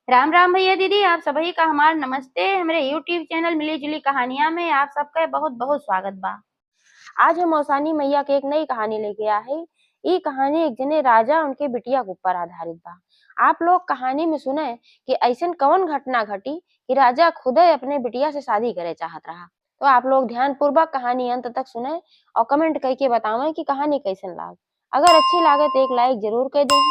राम राम भैया दीदी, आप सभी का हमार नमस्ते। हमारे यूट्यूब चैनल मिली जुली कहानियां में आप सबका बहुत बहुत स्वागत बा। आज हम मौसानी मैया के एक नई कहानी लेके आए हैं। ये कहानी एक जने राजा उनके बिटिया के ऊपर आधारित बा। आप लोग कहानी में सुने कि ऐसन कौन घटना घटी कि राजा खुद ही अपने बिटिया से शादी करे चाहत रहा। तो आप लोग ध्यान पूर्वक कहानी अंत तक सुने और कमेंट करके बतावें कि कहानी कैसन लाग। अगर अच्छी लागे तो एक लाइक जरूर कर दें,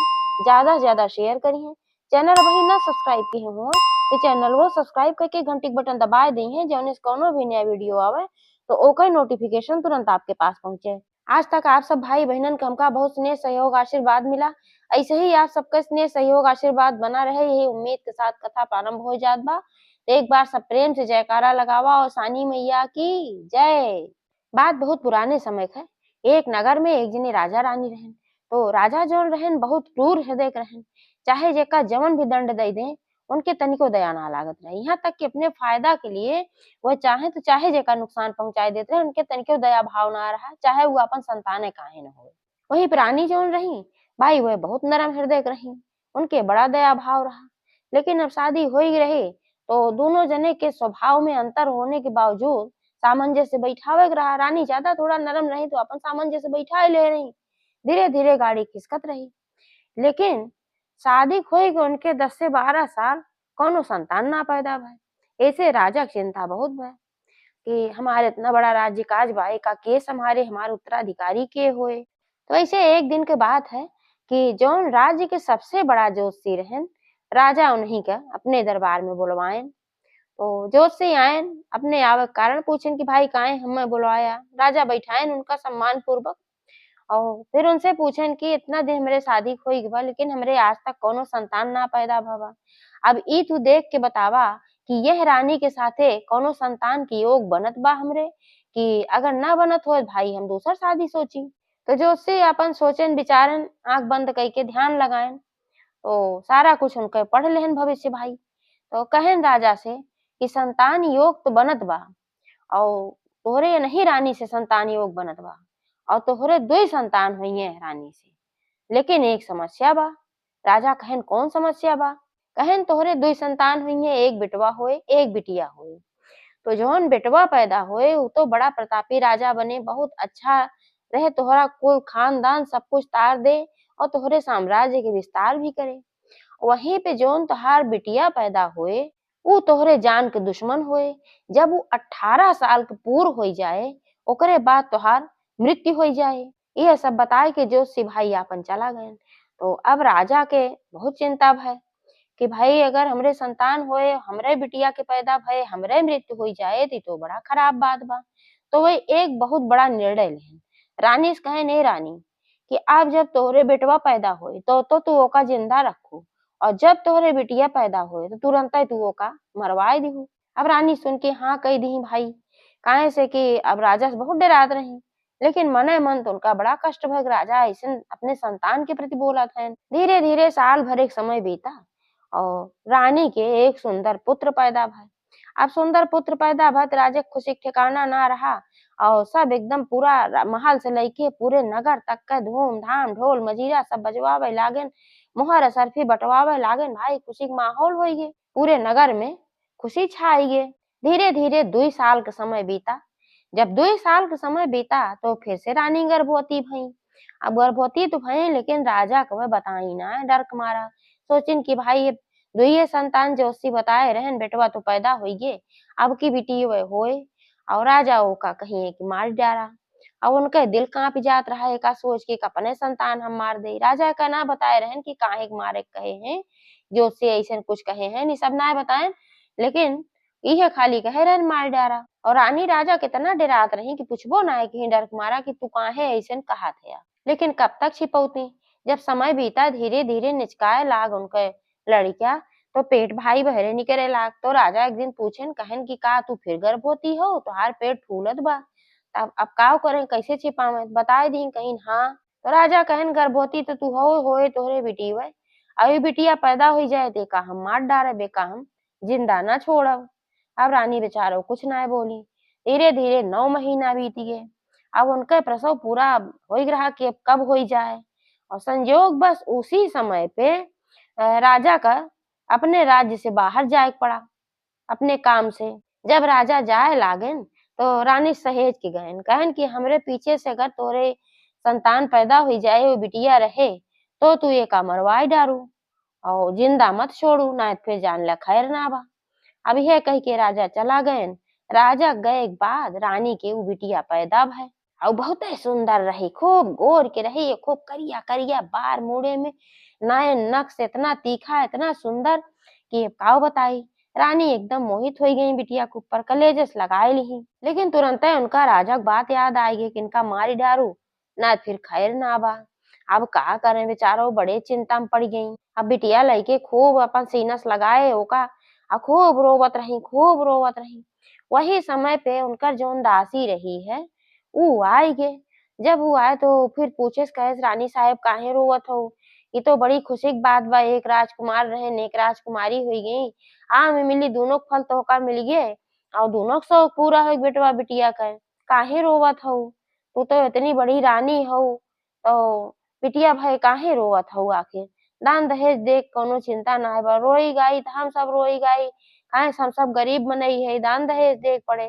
ज्यादा से ज्यादा शेयर करिए। चैनल अभी न सब्सक्राइब किए हो तो चैनल को सब्सक्राइब करके घंटी बटन दबा दी है, जौन कोनो भी नया वीडियो आवे तो ओकर नोटिफिकेशन तुरंत आपके पास पहुंचे। आज तक आप सब भाई बहनन का हमका बहुत स्नेह सहयोग आशीर्वाद मिला। ऐसे ही आप सबका स्नेह सहयोग आशीर्वाद बना रहे, यही उम्मीद के साथ कथा प्रारंभ हो जात बा। तो एक बार सब प्रेम से जयकारा लगावा और सानी मैया की जय। बात बहुत पुराने समय का। एक नगर में एक जने राजा रानी रहन। तो राजा जौन रहन बहुत क्रूर हृदय के रहन। चाहे जेका जवन भी दंड दे दे उनके तनिको दया ना लागत रहे। यहाँ तक कि अपने फायदा के लिए वह चाहे तो चाहे जेका नुकसान पहुंचाए देते रहे, उनके तनिको दया भाव ना रहा, चाहे वो अपन संताने काहे न हो। वही प्राणी जौन रही भाई वह बहुत नरम हृदय के रही, उनके बड़ा दया भाव रहा। लेकिन अब शादी हो ही रहे तो दोनों जने के स्वभाव में अंतर होने के बावजूद सामंजस्य बैठावे के रहा। रानी ज्यादा थोड़ा नरम रही तो अपन सामंजस्य बैठा ही ले रही। धीरे धीरे गाड़ी खिसकत रही। लेकिन शादी खोई के उनके 10 से 12 साल कोनो संतान ना पैदा भय। ऐसे राजा की चिंता बहुत भय कि हमारे इतना बड़ा राज्य काज बा, एका के संभारे, हमारे उत्तराधिकारी के होए। तो ऐसे एक दिन के बात है कि जौन राज्य के सबसे बड़ा ज्योतिषी रहन, राजा उन्हीं का अपने दरबार में बुलवाएन। तो ज्योतिषी आयन, अपने आवे कारण पूछेन कि भाई काहे हमें बुलवाया। राजा बैठाएन उनका सम्मान पूर्वक और फिर उनसे पूछेन कि इतना दिन हमरे शादी होई गइल बा, लेकिन हमरे आज तक कोनो संतान ना पैदा भवा। अब ई तू देख के बतावा कि यह रानी के साथे कोनो संतान के योग बनत बा हमरे, कि अगर ना बनत हो भाई हम दूसर शादी सोची। तो ज्योतिषी अपन सोचेन विचारन, आंख बंद करके ध्यान लगाएन। तो सारा कुछ उनके पढ़ लेहन भविष्य भाई। तो कहेन राजा से कि संतान योग तो बनत बा और तोहरे नहीं रानी से संतान योग बनत बा और तोहरे 2 ही संतान हुई रानी से। लेकिन एक समस्या बा। राजा कहेन कौन समस्या बा? कहेन तोहरे 2 संतान हुई, एक बेटवा होए एक बिटिया होए। तो जौन बेटवा पैदा होए वो तो बड़ा प्रतापी राजा बने, बहुत अच्छा रहे, तोहरा कुल खानदान सब कुछ तार दे और तोहरे साम्राज्य के विस्तार भी करे। वहीं पे जौन तोहार बिटिया पैदा होए ऊ तोहरे जान के दुश्मन होए। जब वो 18 साल के पूर्ण हो जाए ओकरे बाद तोहार मृत्यु हो जाए। यह सब बताए के ज्योतिषी भाई आपन चला गए। तो अब राजा के बहुत चिंता भय कि भाई अगर हमरे संतान होए, हमरे बिटिया के पैदा भय, हमरे मृत्यु हो जाए तो बड़ा खराब बात बा। तो वही एक बहुत बड़ा निर्णय लेहन। रानी से कहे नहीं रानी कि अब जब तोहरे बेटवा पैदा होए तो तू ओका जिंदा रखू और जब तोहरे बिटिया पैदा होए तो तुरंत तू ओका मरवाए दिहू। अब रानी सुन के हाँ कह दी भाई, काहे से कि अब राजा से बहुत डरात रही। लेकिन मने मन तो उनका बड़ा कष्ट भग, राजा ऐसे अपने संतान के प्रति बोला था। धीरे धीरे साल भर एक समय बीता और रानी के एक सुंदर पुत्र पैदा भय। अब सुंदर पुत्र पैदा भय तो राजा खुशी के ठिकाना ना रहा और सब एकदम पूरा महल से लेके पूरे नगर तक का धूमधाम ढोल मजीरा सब बजवावे लागेन, मोहर असरफी बटवावे लागेन। भाई खुशी के माहौल हो गए, पूरे नगर में खुशी छाई गए। धीरे धीरे 2 साल का समय बीता। जब 2 साल का समय बीता तो फिर से रानी गर्भवती भई। अब गर्भवती तो भई लेकिन राजा को वह बताई ना, डर के मारा सोचिन कि भाई ये 2 संतान जोशी बताए रहन, बेटवा तो पैदा हुई गे, अब की बेटी वे होए और राजा ओका कहीं कि मार डारा। अब उनके दिल कांप जात रहा एका सोच के अपने संतान हम मार दे। राजा का ना बताए रहन कि काहे के मारे कहे हैं, जोशी ऐसे कुछ कहे हैं, ये सब ना बताए। लेकिन यह खाली कहे रहन मार डारा। और रानी राजा कितना डरात रही कि पूछबो ना है कि डर के मारा कि तू काहे ऐसे कहा थे। लेकिन कब तक छिपौती। जब समय बीता धीरे धीरे निचकाए लाग उनके लड़किया तो पेट भाई बहरे निकले लाग। तो राजा एक दिन पूछेन कहन कि का तू फिर गर्भवती हो, तुहार पेट फूलत बा, अब का करें कैसे छिपावे, बताए दी कहीं हाँ। तो राजा कहन गर्भवती तो तू होए तोहरे बेटी वे, अभी बिटिया पैदा हो जाए ते का हम मार डारे बेका हम जिंदा ना छोड़ब। अब रानी बेचारो कुछ ना बोली। धीरे धीरे 9 महीना बीत गए। अब उनका प्रसव पूरा हो रहा कि अब कब हो जाए और संजोग बस उसी समय पे राजा का अपने राज्य से बाहर जाए पड़ा अपने काम से। जब राजा जाए लागेन तो रानी सहेज के गहन कहन कि हमरे पीछे से अगर तोरे संतान पैदा हुई जाए वो बिटिया रहे तो तू ये का मरवाई डारू और जिंदा मत छोड़ू ना फिर जान ला खैर ना बा। अब यह कह के राजा चला गए। राजा गए के बाद रानी के उ बिटिया पैदा भय और बहुत सुंदर रही, खूब गोर के रही, खूब करिया करिया बार मुड़े में नयन नक्श इतना तीखा इतना सुंदर कि काव बताई। रानी एकदम मोहित हो गई बिटिया के ऊपर कलेजस लगाए ली, लेकिन तुरंत उनका राजा की बात याद आएगी कि इनका मारी डारू ना फिर खैर ना बा। अब का करें बेचारो बड़े चिंता में पड़ गई। अब बिटिया लइके खूब अपन सीनस लगाए ओका खूब रोवत रही खूब रोवत रही। वही समय पे उनकर जौन दासी रही है ऊ आई गे। जब वो आए तो फिर पूछे कहे रानी साहब काहे रोवत हो। ये तो बड़ी खुशी की बात बा, एक राजकुमार रहे ने एक राजकुमारी हुई गई। में मिली दोनों फल तो होकर मिल गए और दोनों का शौक पूरा हो बेटवा बिटिया का। काहे रोवत हो, तू तो इतनी बड़ी रानी हो तो बिटिया भाई काहे रोवत हो। आखिर दान दहेज देख कोनो चिंता ना है, रोई गाई तो हम सब रोई गाई काहे हम सब गरीब मनई है, दान दहेज देख पड़े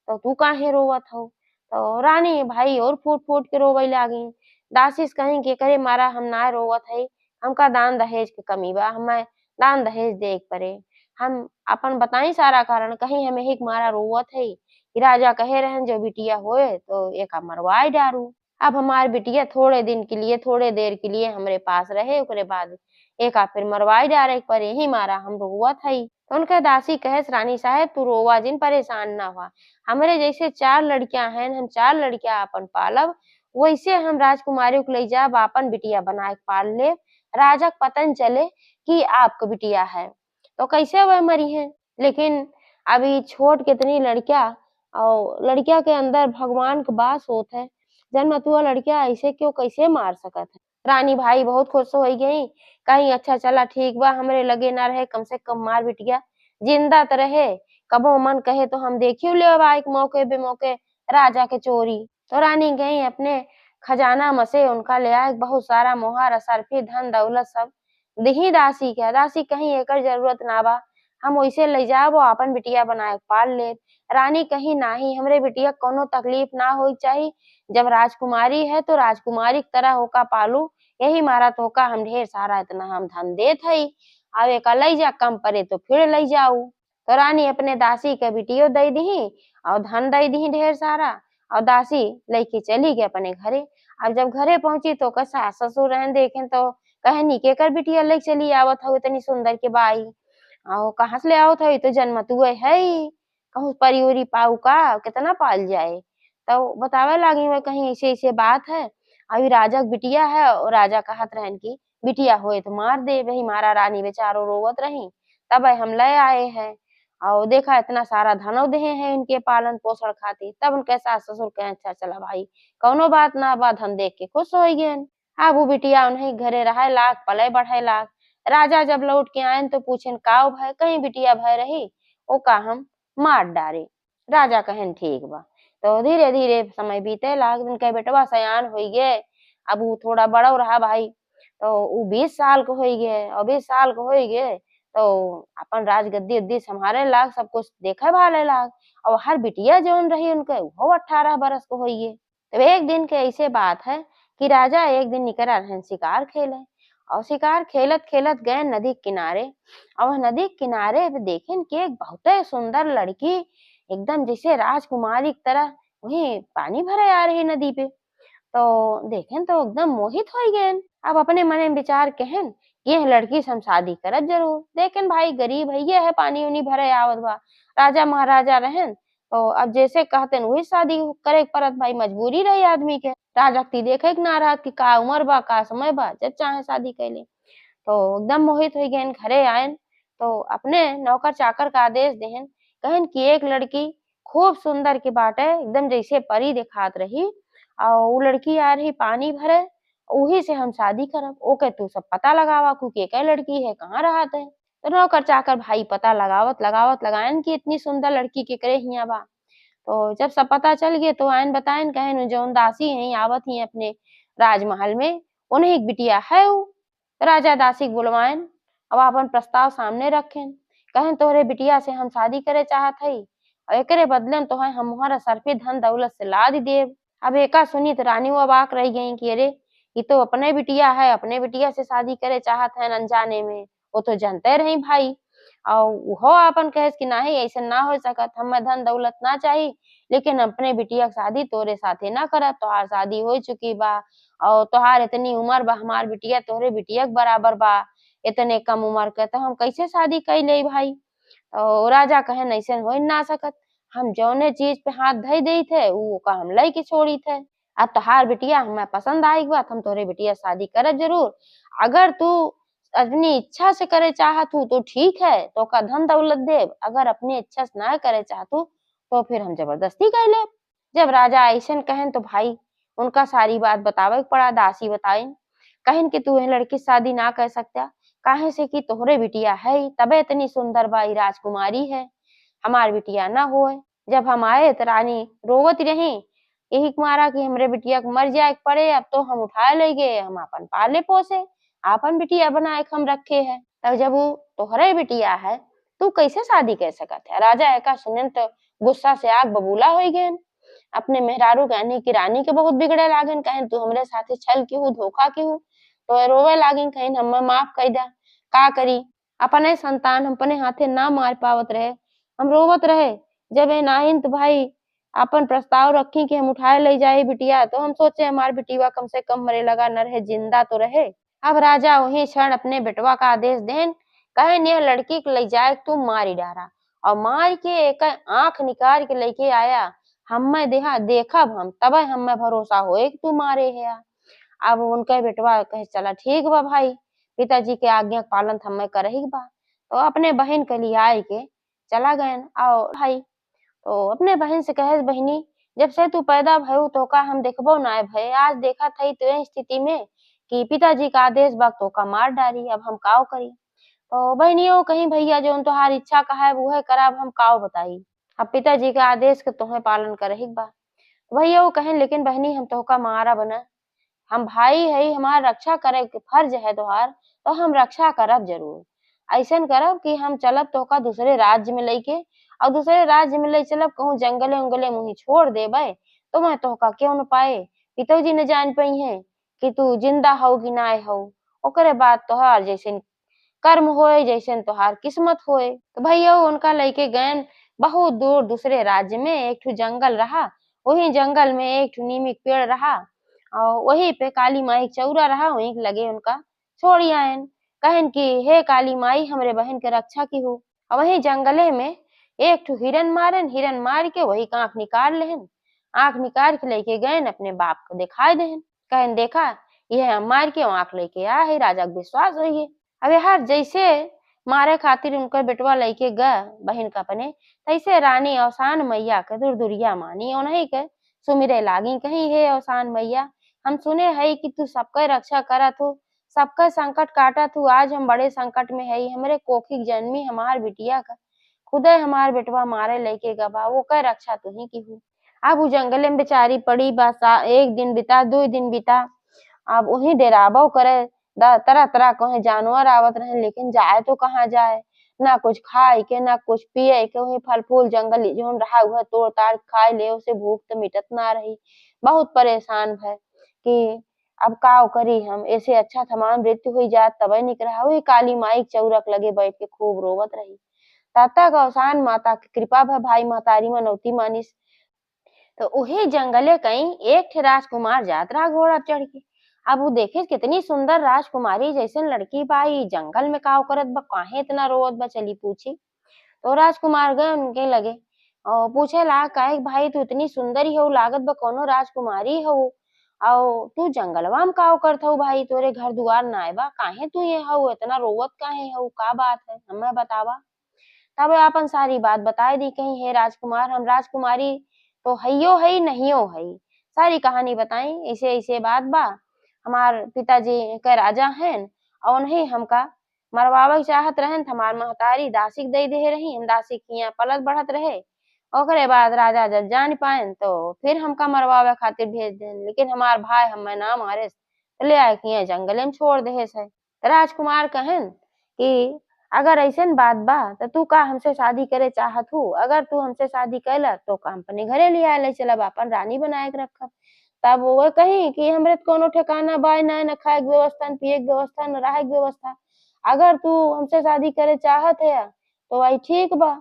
तो तू काहे रोवत हो। तो रानी भाई और फूट फूट के रोवे लागी। दासी से कहीं के करे मारा हम ना रोवत है, हमका दान दहेज के कमी बा, हमें दान दहेज देख पड़े। हम अपन बताई सारा कारण कहीं हमें हिक मारा रोवत है कि राजा कहे रहन जो बिटिया होए तो एका मरवाए डारू। अब हमार बिटिया थोड़े दिन के लिए थोड़े देर के लिए हमरे पास रहे ओकरे बाद एका फिर मरवाई डारे पर यही मारा हम रोवत हई। तो उनका दासी कहेस रानी साहब तू रोवा जिन परेशान ना हुआ, हमरे जैसे 4 लड़कियां हैं हम 4 लड़कियां अपन पालब वैसे हम राजकुमारी को ले जाब अपन बिटिया बना के पाल ले। राजा को पता न चले कि आपको बिटिया है तो कैसे वह मरी है। लेकिन अभी छोट कितनी लड़कियां और लड़किया के अंदर भगवान का वास होत है, जन्मतुआ लड़किया ऐसे क्यों कैसे मार सकत है। रानी भाई बहुत खुश हो गई कहीं अच्छा चला ठीक बा हमरे लगे ना रहे कम से कम मार बिटिया जिंदा तो रहे, कबो मन कहे तो हम देखियो ले आए मौके बेमौके राजा के चोरी। तो रानी गई अपने खजाना में से उनका ले आए बहुत सारा मोहर असरफी धन दौलत सब दही दासी के। दासी कहीं एकर जरूरत ना बा, हम वैसे ले जाब अपन बिटिया बनाए पाल ले। रानी कहीं नाही हमरे बिटिया कोनो तकलीफ ना हो चाहिए, जब राजकुमारी है तो राजकुमारी की तरह होका पालू, यही मारा तो का हम ढेर सारा इतना हम धन देत हई, अब एका लई जा कम परे तो फिर लई जाऊ। तो रानी अपने दासी के बिटियो दई दही और धन दई दही ढेर सारा और दासी लेके चली गई अपने घरे। अब जब घरे पहुंची तो का सास ससुर रहन देखें तो कहनी केकर बिटिया ले चली आवत हो इतनी सुंदर के बाई और कहाँ से ले आवत हो, तो जन्मतुए है ही कहूँ परियोरी पाऊ का कितना पाल जाए। तो बतावे लागी मैं कहीं ऐसे ऐसे बात है अभी राजा की बिटिया है और राजा कहत रहन की बिटिया होए तो मार दे। वही मारा रानी बेचारो रोवत रही तब हम ले आए हैं और देखा इतना सारा धनो देहे हैं इनके पालन पोषण खातिर। तब उनके सास ससुर कहे अच्छा चला भाई कौनो बात ना बा धन देख के खुश हो गए। अब वो बिटिया उन्हीं घरे रहे लाख पले बढ़े लाख। राजा जब लौट के आये तो पूछेन काव भय कहीं बिटिया भय रही ओ का हम मार डारे। राजा कहन ठीक बा। तो धीरे धीरे समय बीते लाग उनके बेटवा सयान हो गए। अब वो थोड़ा बड़ो रहा भाई तो वो 20 साल को हो गए और 20 साल को हो गए तो अपन राज गद्दी उद्दी संभाले लाग सब कुछ देखे भाले लाग और हर बिटिया जौन रही उनके वो 18 बरस को हो गए। तो एक दिन के ऐसे बात है कि राजा एक दिन निकला रहन शिकार खेले और शिकार खेलत खेलत गए नदी किनारे और नदी किनारे देखें कि एक बहुत सुंदर लड़की एकदम जैसे राजकुमारी की तरह वही पानी भरे आ रही नदी पे। तो देखें तो एकदम मोहित हो गए। अब अपने मन में विचार कहन ये लड़की से हम शादी करत जरूर। देखें भाई गरीब है ये है पानी उनी भरे आवत बा, राजा महाराजा रहन तो अब जैसे कहते वही शादी करे परत भाई मजबूरी रही आदमी के। राजा की देखे ना रहा कि का उम्र बा का समय बा जब चाहे शादी कैले। तो एकदम मोहित हो गए घरे आयन तो अपने नौकर चाकर का आदेश देहन कहन कि एक लड़की खूब सुंदर के बाटे एकदम जैसे परी दिखात रही और वो लड़की आ रही पानी भरे उही से हम शादी करब। ओके तू सब पता लगावा के लड़की है कहाँ रहत है। तो नौकर चाकर भाई पता लगावत लगावत लगायन कि इतनी सुंदर लड़की केकरे हिया बा। तो जब सब पता चल गए तो आयन बतायन कहन जौन दासी है आवत ही अपने राजमहल में उन्हीं की बिटिया है वो। तो राजा दासी के बुलवायन अब अपन प्रस्ताव सामने रखें। कहें तोहरे बिटिया से हम शादी करे चाहत हई और एकरे बदले में तोहे हमारा सर पे धन दौलत से लाद देब। अब एका सुनी तो रानी अबाक रह गई कि अरे ये तो अपने बिटिया है, अपने बिटिया से शादी करे चाहत है अनजाने में। वो तो जानते रही भाई और वो अपन कहे कि नहीं ऐसे ना हो सकत, हमें धन दौलत ना चाहिए लेकिन अपने बिटिया के शादी तोरे साथे ना करत, तोहार शादी हो चुकी बा और तोहार इतनी उम्र बा, हमार बिटिया तोहरे बिटिया के बराबर बा, इतने कम उम्र के तो हम कैसे शादी कर ले भाई। तो राजा कहे ऐसे हो ना सकत, हम जौने चीज पे हाथ धई दई थे वो का हम लई के छोड़ी थे। अब तोहार बिटिया हमें पसंद आई बात, हम तोहरे बिटिया शादी करब जरूर। अगर तू अपनी इच्छा से करे चाहत हूँ तो ठीक है, तो का धन दौलत देव, अगर अपनी इच्छा से ना करे चाहतू तो फिर हम जबरदस्ती कर ले। जब राजा ऐसन कहन तो भाई उनका सारी बात बतावे के पड़ा। दासी बताई कहन कि तू ये लड़की से शादी ना कर सकता, काहे से कि तोहरे बिटिया है तबे इतनी सुंदर बाई राजकुमारी है, हमार बिटिया ना होए। जब हम आए तो रानी रोवत रही यही मारा कि हमरे बिटिया के मर जाए के पड़े, अब तो हम उठाए ले गए, हम अपन पाले पोसे आपन बिटिया बनाए के हम रखे है। तब जब वो तोहरे बिटिया है तू कैसे शादी कर सकत है। राजा एका सुनन तो गुस्सा से आग बबूला हो गए। अपने मेहरारू कहने की रानी के बहुत बिगड़े लागन, कहें तू हमरे साथे छल की हूँ धोखा की हूँ, तो रोवे लागिन कहें हमें माफ कर दा। का करी अपने संतान हम अपने हाथे ना मार पावत रहे, हम रोवत रहे। जब ए नाहिन तो भाई अपन प्रस्ताव रखी कि हम उठाए ले जाए बिटिया, तो हम सोचे हमार बिटिया कम से कम मरे लगा न रहे जिंदा तो रहे। अब राजा वही क्षण अपने बेटवा का आदेश देन कहे यह लड़की को ले जाए तू मार ही डारा और मार के एक आंख निकाल के लेके आया, हमें देहा देखब हम तब हमें भरोसा होए कि तू मारे है। अब उनके बेटवा कहे चला ठीक बा भाई, पिताजी के आज्ञा के पालन हमें करही बा। तो अपने बहन के लिए आए के चला गए और भाई तो अपने बहन से कहे बहनी जब से तू पैदा भयू तो का हम देखबो ना भय, आज देखा थई तो स्थिति में कि पिताजी का आदेश बा तो का मार डारी, अब हम काव करी। तो बहनियों कहीं भैया जो तोहार इच्छा का है वो है करब, हम काव बताई, अब पिताजी के आदेश के तोहे पालन करही बा। भैया वो कहें लेकिन बहनी हम तो का मारा बना, हम भाई है हमार रक्षा करे के फर्ज है तोहार, तो हम रक्षा करब जरूर। ऐसन करब कि हम चलब तो का दूसरे राज्य में लेके और दूसरे राज्य में ले चलब कहूँ जंगले उंगले मुही छोड़ देबे तो मैं तो का क्यों न पाए, पिताजी न जान पाई है कि तू जिंदा हो कि ना हो, ओकरे बाद तोहार जैसे कर्म होए जैसे तोहार किस्मत होए। तो भैया उनका लेके गए बहुत दूर दूसरे राज्य में, एक ठो जंगल रहा, वही जंगल में एक ठो नीम के पेड़ रहा और वहीं पे काली माई चौरा रहा, वहीं लगे उनका छोड़ी आयन कहन की हे काली माई हमरे बहन के रक्षा की हो। और वहीं जंगले में एक ठो हिरन मारन, हिरन मार के वही का आंख निकाल लेहन, आंख निकाल के लेके गए अपने बाप को दिखाई देहन, कहन देखा यह हम मार के आंख लेके आया है, राजा को विश्वास हो गए। अब यार जैसे मारे खातिर उनका बेटवा लेके गए बहन का अपने, तैसे रानी अवसान मैया के दुरदुरिया मानी उन्हीं के सुमिरे लागी कहीं हे अवसान मैया हम सुने है कि तू सबका रक्षा करत हो, सबका संकट काटत हो, आज हम बड़े संकट में है, हमरे कोखी जन्मी हमार बिटिया का खुदे हमार बेटवा मारे लेके गवा, वो कह रक्षा तू ही की हूँ। अब वो जंगले में बेचारी पड़ी बस, एक दिन बिता दो दिन बिता, अब वही डेराबो करे तरह तरह कहे जानवर आवत रहे लेकिन जाए तो कहाँ जाए, ना कुछ खाए के ना कुछ पिए के, वही फल फूल जंगल जोन रहा वह तोड़ ताड़ खाए ले, उसे भूख तो मिटत ना रही। बहुत परेशान भय कि अब काव करी हम, ऐसे अच्छा हमार मृत्यु हुई जात तबे निक रहा। वही काली माई के चौरक लगे बैठ के खूब रोवत रही। तब तक अवसान माता की कृपा भय भाई महतारी मनौती मानिस। तो उही जंगले कहीं एक ठे राजकुमार जात रहा घोड़ा चढ़ के। अब वो देखे कितनी सुंदर राजकुमारी जैसन लड़की बाई जंगल में काव करत बा, काहे इतना रोवत बा, चली पूछी। तो राजकुमार गए उनके लगे और पूछे ला काहे भाई तू इतनी सुंदर ही हो, लागत बा कोनो राजकुमारी हो और तू जंगलवा में काव करत हो भाई, तोरे घर दुआर ना बा, काहे तू ये हो इतना रोवत काहे हो, का बात है हमें बतावा। तब अपन सारी बात बताए दी कहीं हे राजकुमार हम राजकुमारी तो हइयो है नहियो है, सारी कहानी बताई ऐसे ऐसे बात बा, हमार पिताजी के राजा हैं और नहीं हमका मरवावे के चाहत रहन, हमार महतारी दासी के दे दे रही, हम दासी के यहाँ पलत बढ़त रहे, ओकरे बाद राजा जब जान पाएन तो फिर हमका मरवावे खातिर भेज देन, लेकिन हमार भाई हमें ना मारे तो ले आए के यहाँ जंगले में छोड़ दे है। राजकुमार कहन कि अगर अइसन बात बा त तू का हमसे शादी करे चाहत हू? अगर तू हमसे शादी कैला तो का अपने घरे लिया ले चलब आपन रानी बनाए के रखब। तब वो कही कि हमरे त कौनो ठिकाना बा ना, न खाए के व्यवस्था, न पिए के व्यवस्था, न रहे के व्यवस्था। अगर तू हमसे शादी करे चाहत है तो वही ठीक बा।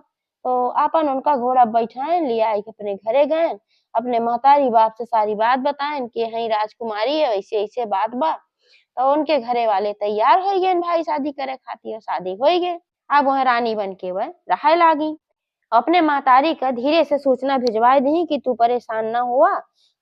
तो आपन उनका घोड़ा बैठाइन, लियाई के अपने घरे गएन। अपने महतारी बाप से सारी बात बताइन कि हई राजकुमारी ऐसे-ऐसे बात बा। तो उनके घरे वाले तैयार हो गए भाई शादी करे खातिर, शादी हो गए। अब वह रानी बन के वह रहे लागी। अपने महतारी का धीरे से सूचना भिजवाए दही कि तू परेशान ना हुआ,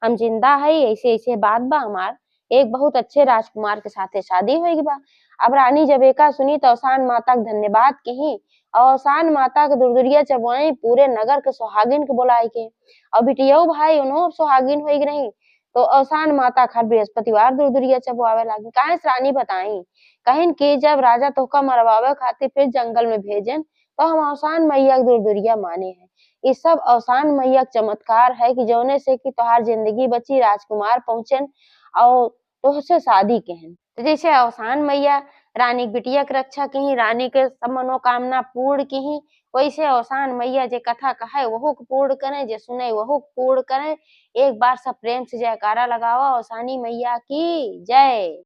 हम जिंदा हई, ऐसे-ऐसे बात बा हमार एक बहुत अच्छे राजकुमार के साथे शादी होइल बा। अब रानी जब एका सुनी तो औसान माता के धन्यवाद कही और औसान माता के दुरदुरिया चबवाई पूरे नगर के सुहागिन के बुलाए के। और बिटियऊ भाई उन्हों सुहागिन होइल रही। तो औसान माता खातिर बृहस्पतिवार दुरदुरिया चबवावे लागी। काहे से रानी बताई कहिन कि जब राजा तोहका मरवावे खातिर फिर जंगल में भेजन तो हम औसान मैया के दुरदुरिया माने हैं। ये सब औसान मैया के चमत्कार है कि जौने से कि तोहार जिंदगी बची, राजकुमार पहुंचन और तोहसे शादी केहन। तो जैसे औसान मैया रानी के बिटिया के रक्षा की, रानी के सब मनोकामना पूर्ण की, वैसे औसान मैया जे कथा कहे वहू के पूर्ण करें, जे सुने वहू के पूर्ण करें। एक बार सब प्रेम से जयकारा लगाओ औसानी मैया की जय।